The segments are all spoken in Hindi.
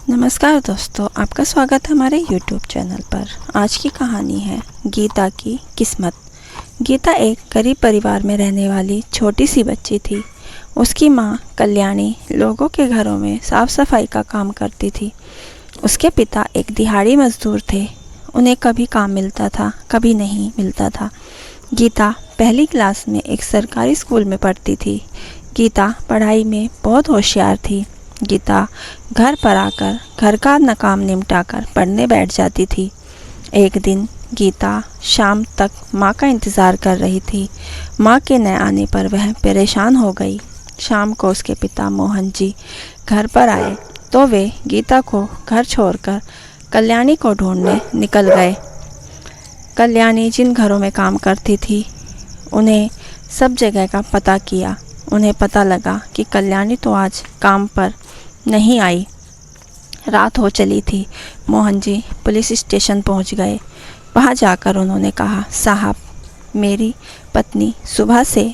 नमस्कार दोस्तों, आपका स्वागत है हमारे YouTube चैनल पर। आज की कहानी है गीता की किस्मत। गीता एक गरीब परिवार में रहने वाली छोटी सी बच्ची थी। उसकी माँ कल्याणी लोगों के घरों में साफ सफाई का काम करती थी। उसके पिता एक दिहाड़ी मजदूर थे। उन्हें कभी काम मिलता था, कभी नहीं मिलता था। गीता पहली क्लास में एक सरकारी स्कूल में पढ़ती थी। गीता पढ़ाई में बहुत होशियार थी। गीता घर पर आकर घर का काम निपटाकर पढ़ने बैठ जाती थी। एक दिन गीता शाम तक माँ का इंतज़ार कर रही थी। माँ के न आने पर वह परेशान हो गई। शाम को उसके पिता मोहन जी घर पर आए तो वे गीता को घर छोड़कर कल्याणी को ढूंढने निकल गए। कल्याणी जिन घरों में काम करती थी उन्हें सब जगह का पता किया। उन्हें पता लगा कि कल्याणी तो आज काम पर नहीं आई। रात हो चली थी। मोहन जी पुलिस स्टेशन पहुंच गए। वहां जाकर उन्होंने कहा, साहब, मेरी पत्नी सुबह से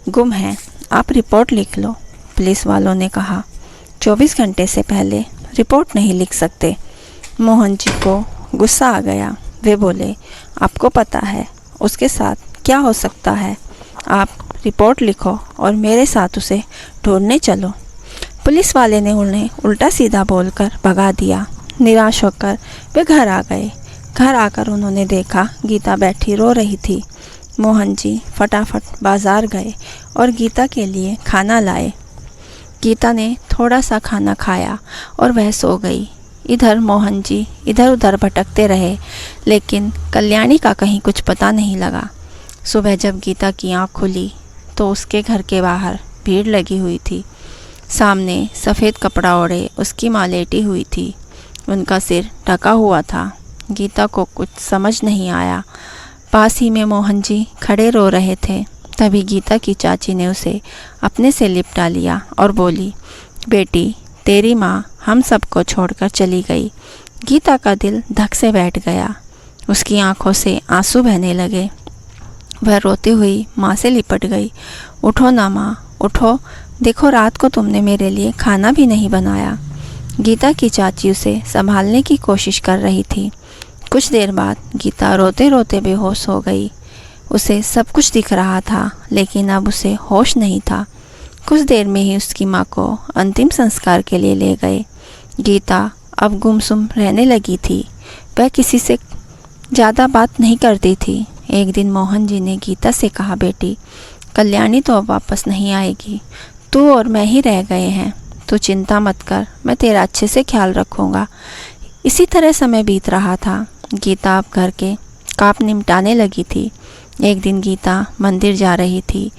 गुम है, आप रिपोर्ट लिख लो। पुलिस वालों ने कहा, 24 घंटे से पहले रिपोर्ट नहीं लिख सकते। मोहन जी को गुस्सा आ गया। वे बोले, आपको पता है उसके साथ क्या हो सकता है, आप रिपोर्ट लिखो और मेरे साथ उसे ढूंढने चलो। पुलिस वाले ने उन्हें उल्टा सीधा बोलकर भगा दिया। निराश होकर वे घर आ गए। घर आकर उन्होंने देखा गीता बैठी रो रही थी। मोहन जी फटाफट बाजार गए और गीता के लिए खाना लाए। गीता ने थोड़ा सा खाना खाया और वह सो गई। इधर मोहन जी इधर उधर भटकते रहे, लेकिन कल्याणी का कहीं कुछ पता नहीं लगा। सुबह जब गीता की आँख खुली तो उसके घर के बाहर भीड़ लगी हुई थी। सामने सफ़ेद कपड़ा ओढ़े उसकी माँ लेटी हुई थी। उनका सिर ढका हुआ था। गीता को कुछ समझ नहीं आया। पास ही में मोहन जी खड़े रो रहे थे। तभी गीता की चाची ने उसे अपने से लिपटा लिया और बोली, बेटी, तेरी माँ हम सबको छोड़कर चली गई। गीता का दिल धक से बैठ गया। उसकी आंखों से आंसू बहने लगे। वह रोती हुई माँ से लिपट गई। उठो ना माँ, उठो, देखो रात को तुमने मेरे लिए खाना भी नहीं बनाया। गीता की चाची उसे संभालने की कोशिश कर रही थी। कुछ देर बाद गीता रोते रोते बेहोश हो गई। उसे सब कुछ दिख रहा था, लेकिन अब उसे होश नहीं था। कुछ देर में ही उसकी माँ को अंतिम संस्कार के लिए ले गए। गीता अब गुमसुम रहने लगी थी। वह किसी से ज़्यादा बात नहीं करती थी। एक दिन मोहन जी ने गीता से कहा, बेटी, कल्याणी तो अब वापस नहीं आएगी। तू और मैं ही रह गए हैं। तू चिंता मत कर, मैं तेरा अच्छे से ख्याल रखूँगा। इसी तरह समय बीत रहा था। गीता अब घर के काम निपटाने लगी थी। एक दिन गीता मंदिर जा रही थी।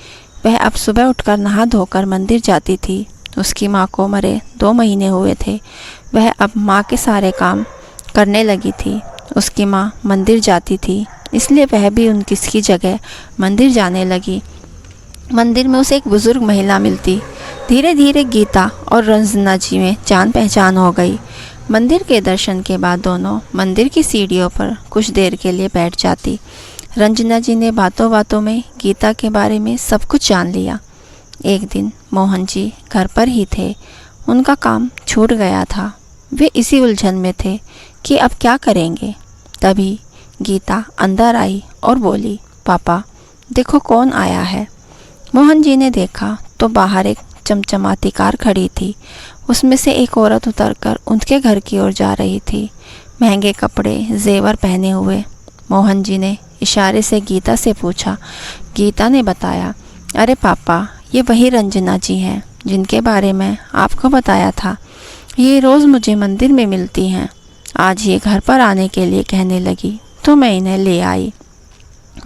वह अब सुबह उठकर नहा धोकर मंदिर जाती थी। उसकी माँ को मरे 2 महीने हुए थे। वह अब माँ के सारे काम करने लगी थी। उसकी माँ मंदिर जाती थी, इसलिए वह भी उनकी जगह मंदिर जाने लगी। मंदिर में उसे एक बुज़ुर्ग महिला मिलती। धीरे धीरे गीता और रंजना जी में जान पहचान हो गई। मंदिर के दर्शन के बाद दोनों मंदिर की सीढ़ियों पर कुछ देर के लिए बैठ जाती। रंजना जी ने बातों बातों में गीता के बारे में सब कुछ जान लिया। एक दिन मोहन जी घर पर ही थे। उनका काम छूट गया था। वे इसी उलझन में थे कि अब क्या करेंगे। तभी गीता अंदर आई और बोली, पापा, देखो कौन आया है। मोहन जी ने देखा तो बाहर एक चमचमाती कार खड़ी थी। उसमें से एक औरत उतरकर उनके घर की ओर जा रही थी, महंगे कपड़े जेवर पहने हुए। मोहन जी ने इशारे से गीता से पूछा। गीता ने बताया, अरे पापा, ये वही रंजना जी हैं जिनके बारे में आपको बताया था। ये रोज़ मुझे मंदिर में मिलती हैं। आज ये घर पर आने के लिए कहने लगी तो मैं इन्हें ले आई।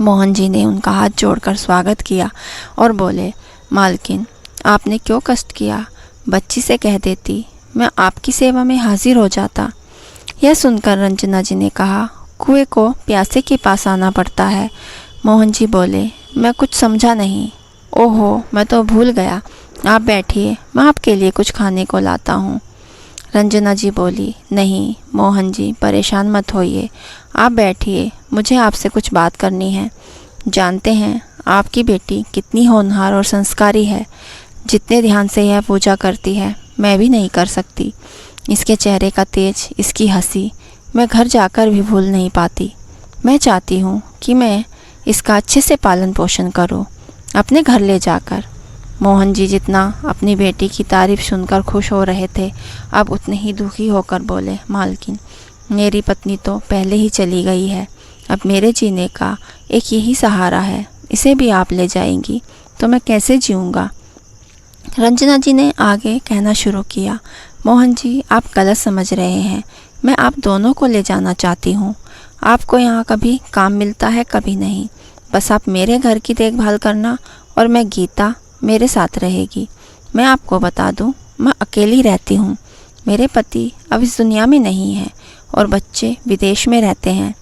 मोहन जी ने उनका हाथ जोड़कर स्वागत किया और बोले, मालकिन, आपने क्यों कष्ट किया। बच्ची से कह देती, मैं आपकी सेवा में हाजिर हो जाता। यह सुनकर रंजना जी ने कहा, कुएं को प्यासे के पास आना पड़ता है। मोहन जी बोले, मैं कुछ समझा नहीं। ओहो, मैं तो भूल गया। आप बैठिए, मैं आपके लिए कुछ खाने को लाता हूँ। रंजना जी बोली, नहीं मोहन जी, परेशान मत होइए, आप बैठिए, मुझे आपसे कुछ बात करनी है। जानते हैं आपकी बेटी कितनी होनहार और संस्कारी है। जितने ध्यान से यह पूजा करती है मैं भी नहीं कर सकती। इसके चेहरे का तेज, इसकी हंसी मैं घर जाकर भी भूल नहीं पाती। मैं चाहती हूँ कि मैं इसका अच्छे से पालन पोषण करूँ अपने घर ले जाकर। मोहन जी जितना अपनी बेटी की तारीफ सुनकर खुश हो रहे थे, अब उतने ही दुखी होकर बोले, मालकिन, मेरी पत्नी तो पहले ही चली गई है। अब मेरे जीने का एक यही सहारा है। इसे भी आप ले जाएंगी तो मैं कैसे जीऊँगा। रंजना जी ने आगे कहना शुरू किया, मोहन जी, आप गलत समझ रहे हैं। मैं आप दोनों को ले जाना चाहती हूँ। आपको यहाँ कभी काम मिलता है, कभी नहीं। बस आप मेरे घर की देखभाल करना और मैं गीता मेरे साथ रहेगी। मैं आपको बता दूँ, मैं अकेली रहती हूँ। मेरे पति अब इस दुनिया में नहीं है और बच्चे विदेश में रहते हैं।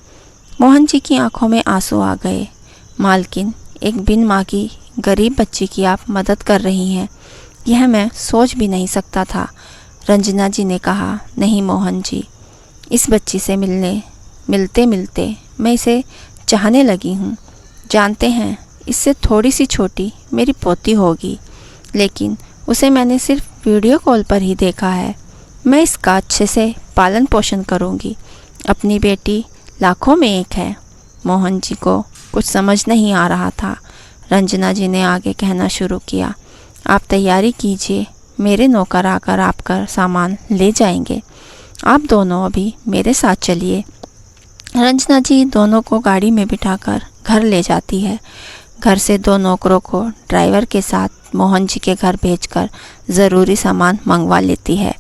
मोहन जी की आंखों में आंसू आ गए। मालकिन, एक बिन माँ की गरीब बच्ची की आप मदद कर रही हैं, यह मैं सोच भी नहीं सकता था। रंजना जी ने कहा, नहीं मोहन जी, इस बच्ची से मिलते मिलते मैं इसे चाहने लगी हूँ। जानते हैं, इससे थोड़ी सी छोटी मेरी पोती होगी, लेकिन उसे मैंने सिर्फ वीडियो कॉल पर ही देखा है। मैं इसका अच्छे से पालन पोषण करूँगी। अपनी बेटी लाखों में एक है। मोहन जी को कुछ समझ नहीं आ रहा था। रंजना जी ने आगे कहना शुरू किया, आप तैयारी कीजिए, मेरे नौकर आकर आपका सामान ले जाएंगे। आप दोनों अभी मेरे साथ चलिए। रंजना जी दोनों को गाड़ी में बिठाकर घर ले जाती है। घर से दो नौकरों को ड्राइवर के साथ मोहन जी के घर भेजकर ज़रूरी सामान मंगवा लेती है,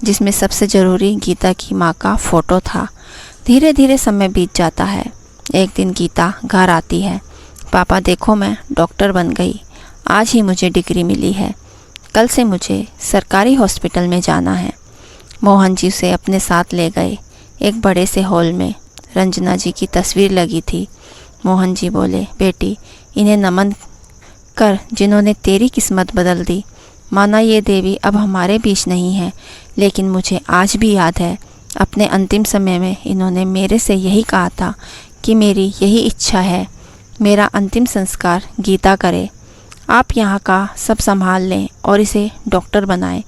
जिसमें सबसे ज़रूरी गीता की माँ का फ़ोटो था। धीरे धीरे समय बीत जाता है। एक दिन गीता घर आती है। पापा देखो, मैं डॉक्टर बन गई। आज ही मुझे डिग्री मिली है। कल से मुझे सरकारी हॉस्पिटल में जाना है। मोहन जी उसे अपने साथ ले गए। एक बड़े से हॉल में रंजना जी की तस्वीर लगी थी। मोहन जी बोले, बेटी, इन्हें नमन कर जिन्होंने तेरी किस्मत बदल दी। माना ये देवी अब हमारे बीच नहीं है, लेकिन मुझे आज भी याद है, अपने अंतिम समय में इन्होंने मेरे से यही कहा था कि मेरी यही इच्छा है, मेरा अंतिम संस्कार गीता करे। आप यहाँ का सब संभाल लें और इसे डॉक्टर बनाएं।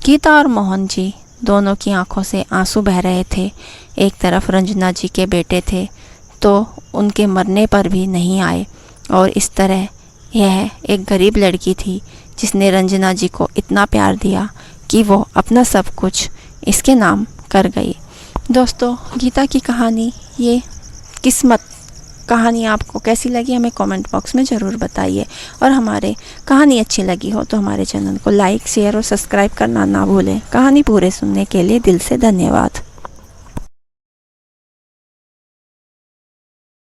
गीता और मोहन जी दोनों की आंखों से आंसू बह रहे थे। एक तरफ रंजना जी के बेटे थे तो उनके मरने पर भी नहीं आए, और इस तरह यह एक गरीब लड़की थी जिसने रंजना जी को इतना प्यार दिया कि वो अपना सब कुछ इसके नाम कर गई। दोस्तों, गीता की कहानी, ये किस्मत कहानी आपको कैसी लगी हमें कमेंट बॉक्स में ज़रूर बताइए। और हमारे कहानी अच्छी लगी हो तो हमारे चैनल को लाइक, शेयर और सब्सक्राइब करना ना भूलें। कहानी पूरे सुनने के लिए दिल से धन्यवाद।